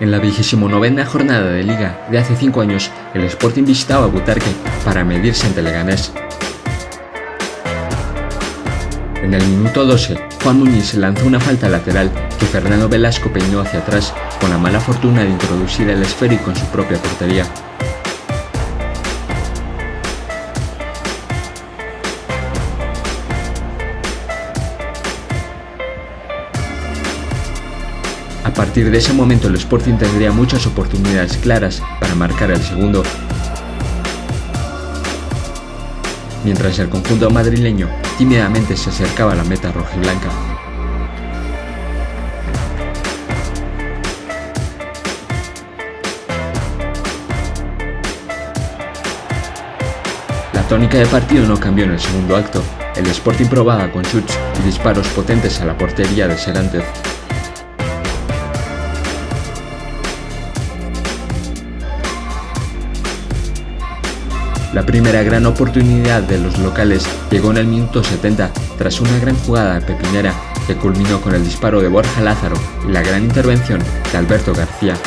En la 29ª jornada de Liga de hace 5 años, el Sporting visitaba Butarque para medirse ante Leganés. En el minuto 12, Juan Muñiz lanzó una falta lateral que Fernando Velasco peinó hacia atrás con la mala fortuna de introducir el esférico en su propia portería. A partir de ese momento el Sporting tendría muchas oportunidades claras para marcar el segundo, mientras el conjunto madrileño tímidamente se acercaba a la meta rojiblanca. La tónica de partido no cambió en el segundo acto. El Sporting probaba con shuts y disparos potentes a la portería de Serántez. La primera gran oportunidad de los locales llegó en el minuto 70 tras una gran jugada pepinera que culminó con el disparo de Borja Lázaro y la gran intervención de Alberto García.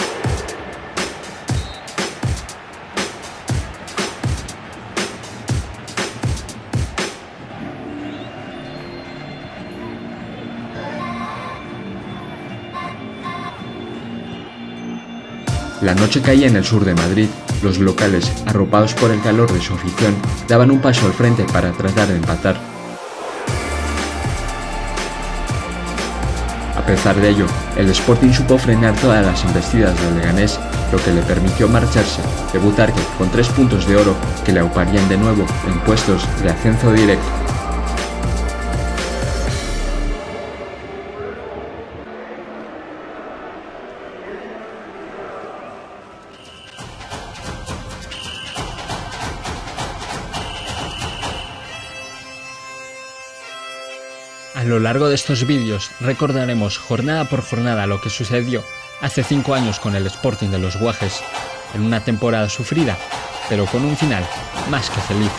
La noche caía en el sur de Madrid. Los locales, arropados por el calor de su afición, daban un paso al frente para tratar de empatar. A pesar de ello, el Sporting supo frenar todas las embestidas del Leganés, lo que le permitió marcharse de Butarque con 3 puntos de oro que le auparían de nuevo en puestos de ascenso directo. A lo largo de estos vídeos recordaremos jornada por jornada lo que sucedió hace 5 años con el Sporting de los Guajes, en una temporada sufrida, pero con un final más que feliz.